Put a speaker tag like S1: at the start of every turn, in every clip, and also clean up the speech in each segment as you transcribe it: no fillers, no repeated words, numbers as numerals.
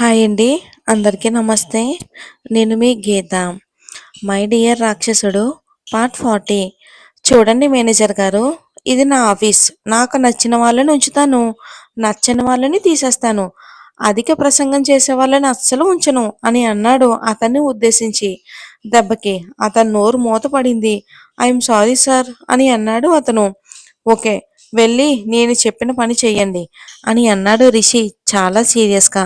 S1: Hi అండి. అందరికీ నమస్తే. నేను మీ గీత. మై డియర్ రాక్షసుడు పార్ట్ 40. చూడండి మేనేజర్ గారు, ఇది నా ఆఫీస్. నాకు నచ్చిన వాళ్ళని ఉంచుతాను, నచ్చని వాళ్ళని తీసేస్తాను. అధిక ప్రసంగం చేసే వాళ్ళని అస్సలు ఉంచను అని అన్నాడు అతన్ని ఉద్దేశించి. దెబ్బకి అతని నోరు మూత పడింది. ఐఎమ్ సారీ సార్ అని అన్నాడు అతను. ఓకే, వెళ్ళి నేను చెప్పిన పని చెయ్యండి అని అన్నాడు రిషి చాలా సీరియస్గా.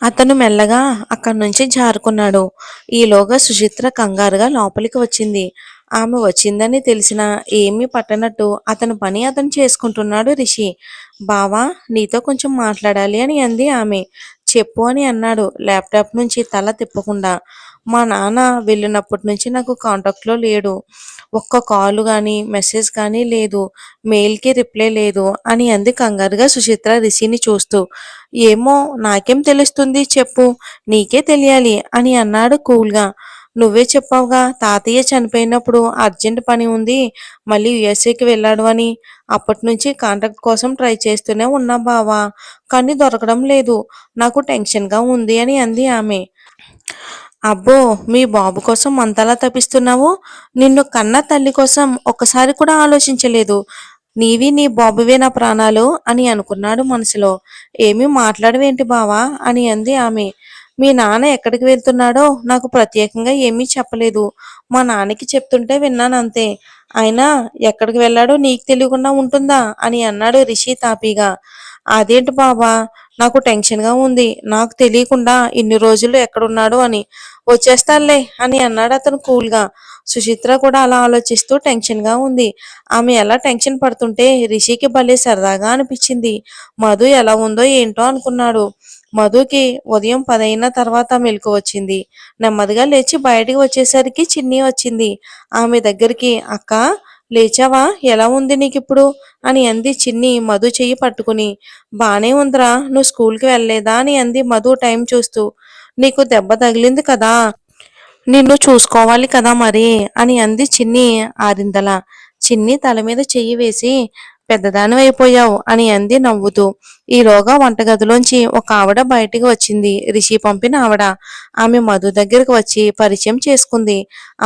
S1: అతను మెల్లగా అక్కడి నుంచి జారుకున్నాడు. ఈలోగా సుచిత్ర కంగారుగా లోపలికి వచ్చింది. ఆమె వచ్చిందని తెలిసినా ఏమీ పట్టనట్టు అతని పని అతను చేసుకుంటున్నాడు రిషి. బావా, నీతో కొంచెం మాట్లాడాలి అని అంది ఆమె. చెప్పు అని అన్నాడు ల్యాప్టాప్ నుంచి తల తిప్పకుండా. మా నాన్న వెళ్ళినప్పటి నుంచి నాకు కాంటాక్ట్లో లేడు. ఒక్క కాల్ కానీ మెసేజ్ కానీ లేదు. మెయిల్కి రిప్లై లేదు అని అంది కంగారుగా సుచిత్ర రిషిని చూస్తూ. ఏమో, నాకేం తెలుస్తుంది చెప్పు, నీకే తెలియాలి అని అన్నాడు కూల్గా. నువ్వే చెప్పావుగా తాతయ్య చనిపోయినప్పుడు అర్జెంట్ పని ఉంది, మళ్ళీ యుఎస్ఏకి వెళ్ళాడు అని. అప్పటి నుంచి కాంటాక్ట్ కోసం ట్రై చేస్తూనే ఉన్నా బావా, కానీ దొరకడం లేదు. నాకు టెన్షన్గా ఉంది అని అంది ఆమె. అబ్బో, మీ బాబు కోసం అంతలా తపిస్తున్నావు? నిన్ను కన్న తల్లి కోసం ఒక్కసారి కూడా ఆలోచించలేదు. నీవి నీ బాబువే నా ప్రాణాలు అని అనుకున్నాడు మనసులో. ఏమీ మాట్లాడవేంటి బావా అని అంది ఆమె. మీ నాన్న ఎక్కడికి వెళ్తున్నాడో నాకు ప్రత్యేకంగా ఏమీ చెప్పలేదు. మా నాన్నకి చెప్తుంటే విన్నానంతే. అయినా ఎక్కడికి వెళ్ళాడో నీకు తెలియకుండా ఉంటుందా అని అన్నాడు రిషి తాపీగా. అదేంటి బాబా, నాకు టెన్షన్గా ఉంది. నాకు తెలియకుండా ఇన్ని రోజులు ఎక్కడున్నాడు అని. వచ్చేస్తానులే అని అన్నాడు అతను కూల్గా. సుచిత్ర కూడా అలా ఆలోచిస్తూ టెన్షన్గా ఉంది. ఆమె ఎలా టెన్షన్ పడుతుంటే రిషికి భలే సరదాగా అనిపించింది. మధు ఎలా ఉందో ఏంటో అనుకున్నాడు. మధుకి ఉదయం 10 అయిన తర్వాత మెలకు వచ్చింది. నెమ్మదిగా లేచి బయటికి వచ్చేసరికి చిన్ని వచ్చింది. ఆమె దగ్గరికి, అక్క లేచావా, ఎలా ఉంది నీకిప్పుడు అని అంది చిన్ని మధు చెయ్యి పట్టుకుని. బానే ఉందిరా, నువ్వు స్కూల్కి వెళ్ళలేదా అని అంది మధు టైం చూస్తూ. నీకు దెబ్బ తగిలింది కదా, నిన్ను చూసుకోవాలి కదా మరి అని అంది చిన్ని ఆరిందల. చిన్ని తల మీద చెయ్యి వేసి, పెద్దదానివైపోయావు అని అంది నవ్వుతూ. ఈలోగా వంటగదిలోంచి ఒక ఆవిడ బయటికి వచ్చింది, రిషి పంపిన ఆవిడ. ఆమె మధు దగ్గరకు వచ్చి పరిచయం చేసుకుంది.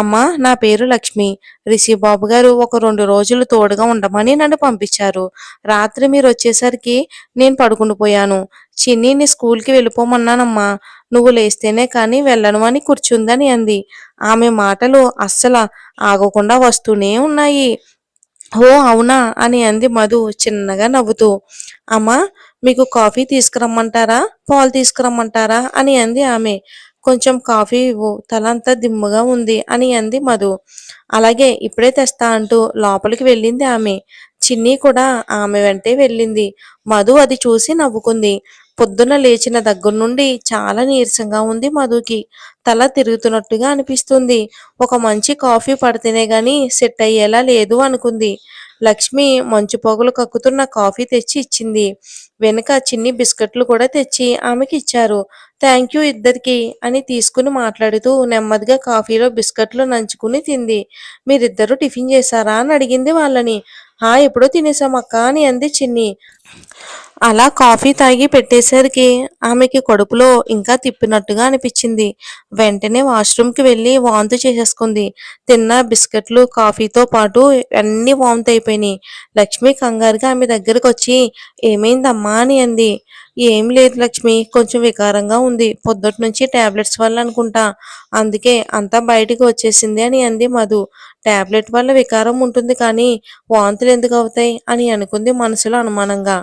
S1: అమ్మా, నా పేరు లక్ష్మి. రిషి బాబు గారు ఒక 2 రోజులు తోడుగా ఉండమని నన్ను పంపించారు. రాత్రి మీరు వచ్చేసరికి నేను పడుకుని పోయాను. చిన్నిని స్కూల్కి వెళ్ళిపోమన్నానమ్మా. నువ్వు లేస్తేనే కానీ వెళ్ళను అని కూర్చుందని అంది. ఆమె మాటలు అస్సలు ఆగకుండా వస్తూనే ఉన్నాయి. ఓ అవునా అని అంది మధు చిన్నగా నవ్వుతూ. అమ్మా, మీకు కాఫీ తీసుకురమ్మంటారా, పాలు తీసుకురమ్మంటారా అని అంది ఆమె. కొంచెం కాఫీ ఇవ్వు, తలంతా దిమ్ముగా ఉంది అని అంది మధు. అలాగే, ఇప్పుడే తెస్తా అంటూ లోపలికి వెళ్ళింది ఆమె. చిన్ని కూడా ఆమె వెంటే వెళ్ళింది. మధు అది చూసి నవ్వుకుంది. పొద్దున లేచిన దగ్గర నుండి చాలా నీరసంగా ఉంది మధుకి. తల తిరుగుతున్నట్టుగా అనిపిస్తుంది. ఒక మంచి కాఫీ పడితేనే గాని సెట్ అయ్యేలా లేదు అనుకుంది. లక్ష్మి మంచు పొగలు కక్కుతున్న కాఫీ తెచ్చి ఇచ్చింది. వెనుక చిన్ని బిస్కెట్లు కూడా తెచ్చి ఆమెకి ఇచ్చారు. థ్యాంక్ యూ ఇద్దరికి అని తీసుకుని మాట్లాడుతూ నెమ్మదిగా కాఫీలో బిస్కెట్లు నంచుకుని తింది. మీరిద్దరూ టిఫిన్ చేశారా అని అడిగింది వాళ్ళని. ఎప్పుడో తినేసామక్క అని అంది చిన్ని. అలా కాఫీ తాగి పెట్టేసరికి ఆమెకి కడుపులో ఇంకా తిప్పినట్టుగా అనిపించింది. వెంటనే వాష్రూమ్కి వెళ్ళి వాంతు చేసేసుకుంది. తిన్న బిస్కెట్లు కాఫీతో పాటు అన్నీ వాంతు అయిపోయినాయి. లక్ష్మి కంగారుగా ఆమె దగ్గరకు వచ్చి, ఏమైందమ్మా అని అంది. ఏం లేదు లక్ష్మి, కొంచెం వికారంగా ఉంది. పొద్దుటి నుంచి టాబ్లెట్స్ వల్ల అనుకుంటా, అందుకే అంతా బయటికి వచ్చేసింది అని అంది మధు. టాబ్లెట్ వల్ల వికారం ఉంటుంది కానీ వాంతులు ఎందుకు అవుతాయి అని అనుకుంది మనసులో అనుమానంగా.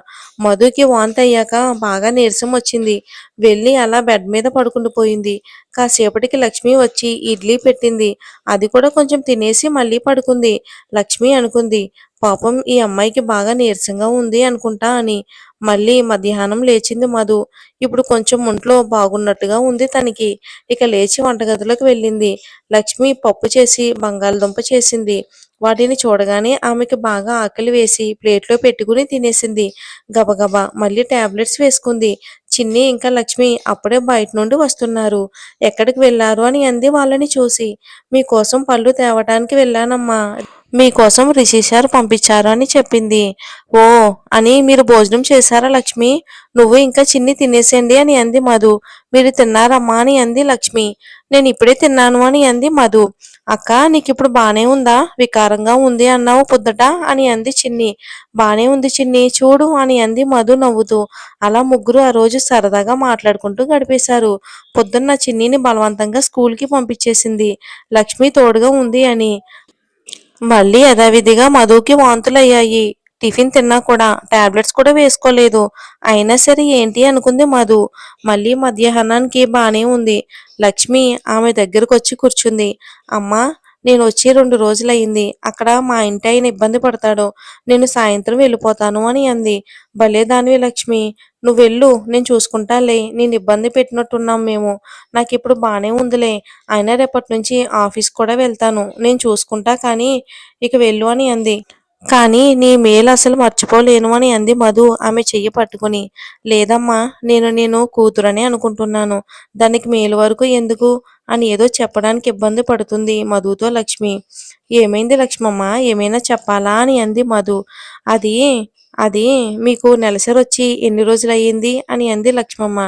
S1: మధుకి వాంతి అయ్యాక బాగా నీరసం వచ్చింది. వెళ్ళి అలా బెడ్ మీద పడుకుండిపోయింది. కాసేపటికి లక్ష్మి వచ్చి ఇడ్లీ పెట్టింది. అది కూడా కొంచెం తినేసి మళ్ళీ పడుకుంది. లక్ష్మి అనుకుంది, పాపం ఈ అమ్మాయికి బాగా నీరసంగా ఉంది అనుకుంటా అని. మళ్ళీ మధ్యాహ్నం లేచింది మధు. ఇప్పుడు కొంచెం ఒంట్లో బాగున్నట్టుగా ఉంది తనకి. ఇక లేచి వంటగదిలోకి వెళ్ళింది. లక్ష్మి పప్పు చేసి బంగాళదుంప చేసింది. వాటిని చూడగానే ఆమెకి బాగా ఆకలి వేసి ప్లేట్లో పెట్టుకుని తినేసింది. గబగబా మళ్ళీ టాబ్లెట్స్ వేసుకుంది. చిన్ని ఇంకా లక్ష్మి అప్పుడే బయట నుండి వస్తున్నారు. ఎక్కడికి వెళ్ళారు అని అంది వాళ్ళని చూసి. మీకోసం పళ్ళు తేవటానికి వెళ్ళానమ్మా, మీకోసం రిషి సార్ పంపించారు అని చెప్పింది. ఓ అని మీరు భోజనం చేశారా లక్ష్మి? నువ్వు ఇంకా చిన్ని తినేసేయండి అని అంది మధు. మీరు తిన్నారమ్మా అని అంది లక్ష్మి. నేను ఇప్పుడే తిన్నాను అని అంది మధు. అక్క నీకిప్పుడు బానే ఉందా? వికారంగా ఉంది అన్నావు పొద్దుట అని అంది చిన్ని. బానే ఉంది చిన్ని చూడు అని అంది మధు నవ్వుతూ. అలా ముగ్గురు ఆ రోజు సరదాగా మాట్లాడుకుంటూ గడిపేశారు. పొద్దున్న చిన్నిని బలవంతంగా స్కూల్కి పంపించేసింది లక్ష్మి తోడుగా ఉంది అని. మళ్ళీ యథావిధిగా మధుకి వాంతులయ్యాయి. టిఫిన్ తిన్నా కూడా టాబ్లెట్స్ కూడా వేసుకోలేదు. అయినా సరే ఏంటి అనుకుంది మధు. మళ్ళీ మధ్యాహ్నానికి బానే ఉంది. లక్ష్మి ఆమె దగ్గరకొచ్చి కూర్చుంది. అమ్మా నేను వచ్చి 2 రోజులయ్యింది. అక్కడ మా ఇంటాయన ఇబ్బంది పడతాడు. నేను సాయంత్రం వెళ్ళిపోతాను అని అంది. భలే దానివి లక్ష్మి. నువ్వెళ్ళు నేను చూసుకుంటాలే. నేను ఇబ్బంది పెట్టినట్టున్నాం మేము. నాకిప్పుడు బానే ఉందిలే. అయినా రేపట్నుంచి ఆఫీస్ కూడా వెళ్తాను. నేను చూసుకుంటా కానీ ఇక వెళ్ళు అని అంది. కానీ నీ మేలు అసలు మర్చిపోలేను అని అంది మధు ఆమె చెయ్యి పట్టుకుని. లేదమ్మా నేను కూతురనే అనుకుంటున్నాను. దానికి మేలు వరకు ఎందుకు అని ఏదో చెప్పడానికి ఇబ్బంది పడుతుంది మధుతో లక్ష్మి. ఏమైంది లక్ష్మమ్మ? ఏమైనా చెప్పాలా అని అంది మధు. అది అది మీకు నెలసరొచ్చి ఎన్ని రోజులయ్యింది అని అంది లక్ష్మమ్మ.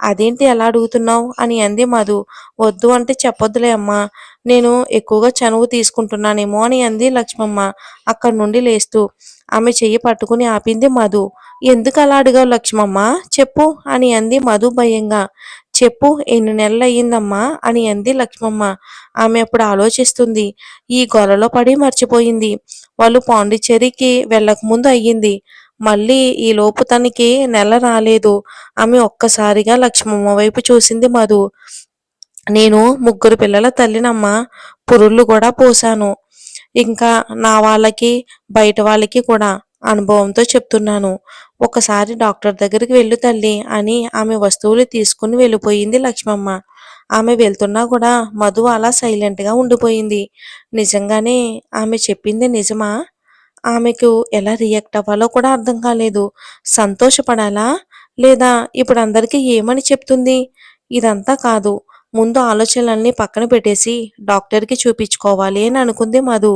S1: అదేంటి అలా అడుగుతున్నావు అని అంది మధు. వద్దు అంటే చెప్పొద్దులే అమ్మా. నేను ఎక్కువగా చనువు తీసుకుంటున్నానేమో అని అంది లక్ష్మమ్మ అక్కడి నుండి లేస్తూ. ఆమె చెయ్యి పట్టుకుని ఆపింది మధు. ఎందుకు అలా అడిగావు లక్ష్మమ్మ? చెప్పు అని అంది మధు భయంగా. చెప్పు ఎన్ని నెలలయ్యిందమ్మా అని అంది లక్ష్మమ్మ. ఆమె అప్పుడు ఆలోచిస్తుంది. ఈ గొలలో పడి మర్చిపోయింది. వాళ్ళు పాండిచ్చేరికి వెళ్ళకముందు అయ్యింది. మళ్ళీ ఈలోపు తనకి నెల రాలేదు. ఆమె ఒక్కసారిగా లక్ష్మమ్మ వైపు చూసింది మధు. నేను 3 పిల్లల తల్లినమ్మా. పురుళ్ళు కూడా పోశాను. ఇంకా నా వాళ్ళకి, బయట వాళ్ళకి కూడా అనుభవంతో చెప్తున్నాను. ఒకసారి డాక్టర్ దగ్గరికి వెళ్ళు తల్లి అని ఆమె వస్తువులు తీసుకుని వెళ్ళిపోయింది లక్ష్మమ్మ. ఆమె వెళ్తున్నా కూడా మధు అలా సైలెంట్‌గా ఉండిపోయింది. నిజంగానే ఆమె చెప్పింది నిజమా? ఆమెకు ఎలా రియాక్ట్ అవ్వాలో కూడా అర్థం కాలేదు. సంతోషపడాలా? లేదా ఇప్పుడు అందరికీ ఏమని చెప్తుంది? ఇదంతా కాదు. ముందు ఆలోచనలన్నీ పక్కన పెట్టేసి డాక్టర్‌కి చూపించుకోవాలి అని అనుకుంది మధు.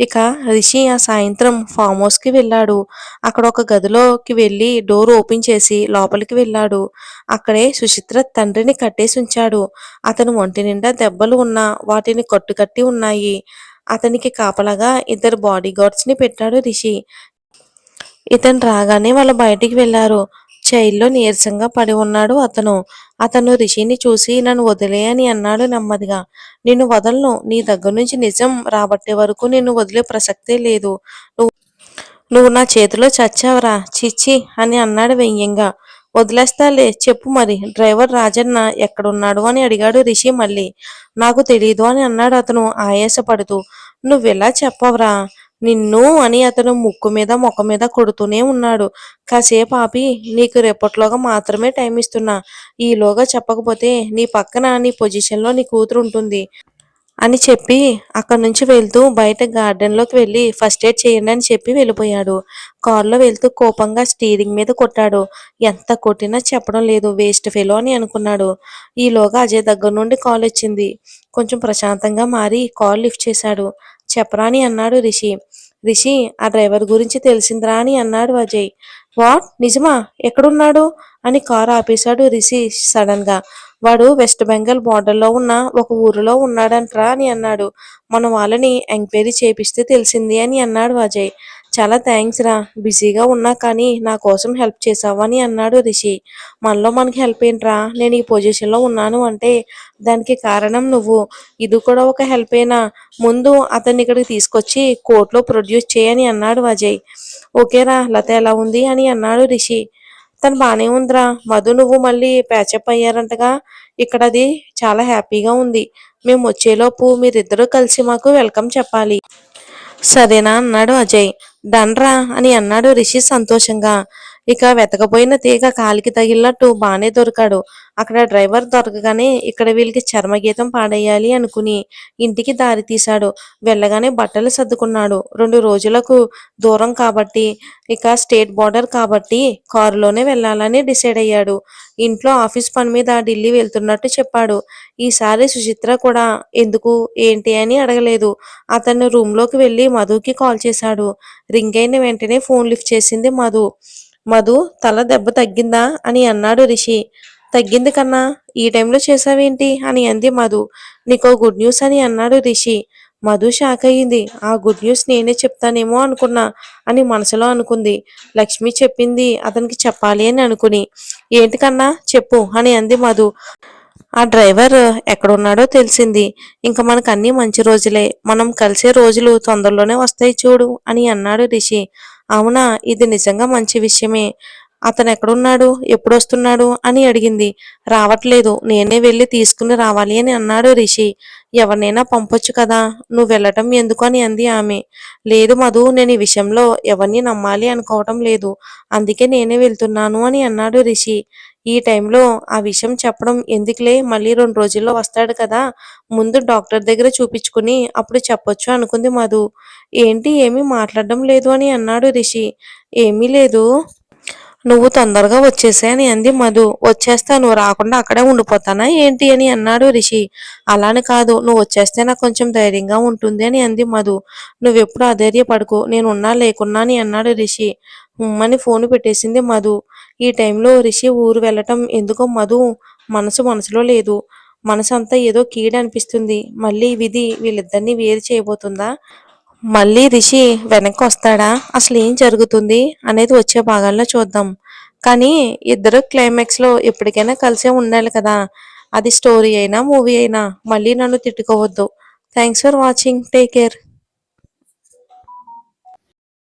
S1: ఇక రిషి ఆ సాయంత్రం ఫామ్ హౌస్‌కి వెళ్ళాడు. అక్కడ ఒక గదిలోకి వెళ్ళి డోర్ ఓపెన్ చేసి లోపలికి వెళ్ళాడు. అక్కడే సుచిత్ర తండ్రిని కట్టేసి ఉంచాడు. అతని ఒంటి నిండా దెబ్బలు ఉన్నా వాటిని కట్టుకట్టి ఉన్నాయి. అతనికి కాపలాగా 2 బాడీగార్డ్స్‌ని పెట్టాడు రిషి. ఇతను రాగానే వాళ్ళు బయటికి వెళ్లారు. చైర్లో నీరసంగా పడి ఉన్నాడు అతను. అతను రిషిని చూసి నన్ను వదిలేయ్ అని అన్నాడు నెమ్మదిగా. నిన్ను వదలను. నీ దగ్గర నుంచి నిజం రాబట్టే వరకు నిన్ను వదిలే ప్రసక్తే లేదు. నువ్వు నువ్వు నా చేతిలో చచ్చావురా ఛీ అని అన్నాడు వ్యంగ్యంగా. వదిలేస్తాలే చెప్పు మరి డ్రైవర్ రాజన్న ఎక్కడున్నాడు అని అడిగాడు రిషి మళ్ళీ. నాకు తెలీదు అని అన్నాడు అతను ఆయాసపడుతూ. నువ్వెలా చెప్పవురా? నిన్ను అని అతను ముక్కు మీద ముఖం మీద కొడుతూనే ఉన్నాడు. కాసేపు ఆపి నీకు రేపట్లోగా మాత్రమే టైం ఇస్తున్నా. ఈలోగా చెప్పకపోతే నీ పక్కన నీ పొజిషన్లో నీ కూతురు ఉంటుంది అని చెప్పి అక్కడి నుంచి వెళ్తూ బయట గార్డెన్లోకి వెళ్ళి ఫస్ట్ ఎయిడ్ చేయండి అని చెప్పి వెళ్ళిపోయాడు. కారులో వెళ్తూ కోపంగా స్టీరింగ్ మీద కొట్టాడు. ఎంత కొట్టినా చెప్పడం లేదు వేస్ట్ ఫెలో అని అనుకున్నాడు. ఈలోగా అజయ్ దగ్గర నుండి కాల్ వచ్చింది. కొంచెం ప్రశాంతంగా మారి కాల్ లిఫ్ట్ చేశాడు. చెప్పరా అని అన్నాడు రిషి. రిషి ఆ డ్రైవర్ గురించి తెలిసిందిరా అని అన్నాడు అజయ్. వాట్ నిజమా? ఎక్కడున్నాడు అని కారు ఆపేశాడు రిషి సడన్ గా. వాడు వెస్ట్ బెంగాల్ బార్డర్లో ఉన్న ఒక ఊరిలో ఉన్నాడంట్రా అని అన్నాడు. మన వాళ్ళని ఎంక్వైరీ చేపిస్తే తెలిసింది అని అన్నాడు అజయ్. చాలా థ్యాంక్స్ రా. బిజీగా ఉన్నా కానీ నా కోసం హెల్ప్ చేసావు అని అన్నాడు రిషి. మనలో మనకి హెల్ప్ ఏంట్రా? నేను ఈ పొజిషన్లో ఉన్నాను అంటే దానికి కారణం నువ్వు. ఇది కూడా ఒక హెల్పేనా? ముందు అతన్ని ఇక్కడికి తీసుకొచ్చి కోర్టులో ప్రొడ్యూస్ చేయని అన్నాడు అజయ్. ఓకేరా లత ఎలా ఉంది అని అన్నాడు రిషి. తను బానే ఉందిరా. మధు నువ్వు మళ్ళీ ప్యాచప్ అయ్యారంటగా. ఇక్కడ అది చాలా హ్యాపీగా ఉంది. మేము వచ్చేలోపు మీరిద్దరూ కలిసి మాకు వెల్కమ్ చెప్పాలి. సరేనా అన్నాడు అజయ్. డన్ రా అని అన్నాడు రిషి సంతోషంగా. ఇక వెతకపోయిన తీగ కాలికి తగిలినట్టు బానే దొరికాడు. అక్కడ డ్రైవర్ దొరకగానే ఇక్కడ వీళ్ళకి చర్మగీతం పాడేయాలి అనుకుని ఇంటికి దారి తీశాడు. వెళ్ళగానే బట్టలు సర్దుకున్నాడు. 2 రోజులకు దూరం కాబట్టి, ఇక స్టేట్ బోర్డర్ కాబట్టి కారులోనే వెళ్ళాలని డిసైడ్ అయ్యాడు. ఇంట్లో ఆఫీస్ పని మీద ఢిల్లీ వెళ్తున్నట్టు చెప్పాడు. ఈసారి సుచిత్ర కూడా ఎందుకు, ఏంటి అని అడగలేదు. అతను రూమ్‌లోకి వెళ్లి మధుకి కాల్ చేశాడు. రింగ్ అయిన వెంటనే ఫోన్ లిఫ్ట్ చేసింది మధు. మధు, తల దెబ్బ తగ్గిందా అని అన్నాడు రిషి. తగ్గింది కన్నా, ఈ టైంలో చేశావేంటి అని అంది మధు. నీకో గుడ్ న్యూస్ అని అన్నాడు రిషి. మధు షాక్ అయ్యింది. ఆ గుడ్ న్యూస్ నేనే చెప్తానేమో అనుకున్నా అని మనసులో అనుకుంది. లక్ష్మి చెప్పింది అతనికి చెప్పాలి అని అనుకుని. ఏంటి కన్నా చెప్పు అని అంది మధు. ఆ డ్రైవర్ ఎక్కడున్నాడో తెలిసింది. ఇంక మనకన్నీ మంచి రోజులే. మనం కలిసే రోజులు తొందరలోనే వస్తాయి చూడు అని అన్నాడు రిషి. అవునా, ఇది నిజంగా మంచి విషయమే. అతనెక్కడున్నాడు? ఎప్పుడొస్తున్నాడు? అని అడిగింది. రావట్లేదు. నేనే వెళ్ళి తీసుకుని రావాలి అని అన్నాడు రిషి. ఎవరినైనా పంపొచ్చు కదా, నువ్వెళ్ళటం ఎందుకు అని అంది ఆమె. లేదు మధు, నేను ఈ విషయంలో ఎవరిని నమ్మాలి అనుకోవటం లేదు. అందుకే నేనే వెళ్తున్నాను అని అన్నాడు రిషి. ఈ టైంలో ఆ విషయం చెప్పడం ఎందుకులే, మళ్ళీ 2 రోజుల్లో వస్తాడు కదా, ముందు డాక్టర్ దగ్గర చూపించుకుని అప్పుడు చెప్పొచ్చు అనుకుంది మధు. ఏంటి ఏమీ మాట్లాడడం లేదు అని అన్నాడు రిషి. ఏమీ లేదు. నువ్వు తొందరగా వచ్చేసేయ్ అని అంది మధు. వచ్చేస్తాను, రాకుండా అక్కడే ఉండిపోతానా ఏంటి అని అన్నాడు రిషి. అలాని కాదు, నువ్వు వచ్చేస్తే నాకు కొంచెం ధైర్యంగా ఉంటుంది అని అంది మధు. నువ్వెప్పుడు అధైర్యపడకు, నేనున్నా లేకున్నా అని అన్నాడు రిషి. ఉమ్మని ఫోన్ పెట్టేసింది మధు. ఈ టైంలో రిషి ఊరు వెళ్ళటం ఎందుకో మధు మనసులో లేదు. మనసంతా ఏదో కీడనిపిస్తుంది. మళ్ళీ విధి వీళ్ళిద్దరినీ వేరు చేయబోతుందా? మళ్ళీ రిషి వెనక్కి వస్తాడా? అసలు ఏం జరుగుతుంది అనేది వచ్చే భాగాల్లో చూద్దాం. కానీ ఇద్దరు క్లైమాక్స్‌లో ఎప్పటికైనా కలిసే ఉండాలి కదా! అది స్టోరీ అయినా, మూవీ అయినా. మళ్ళీ నన్ను తిట్టుకోవద్దు. Thanks for watching. Take care.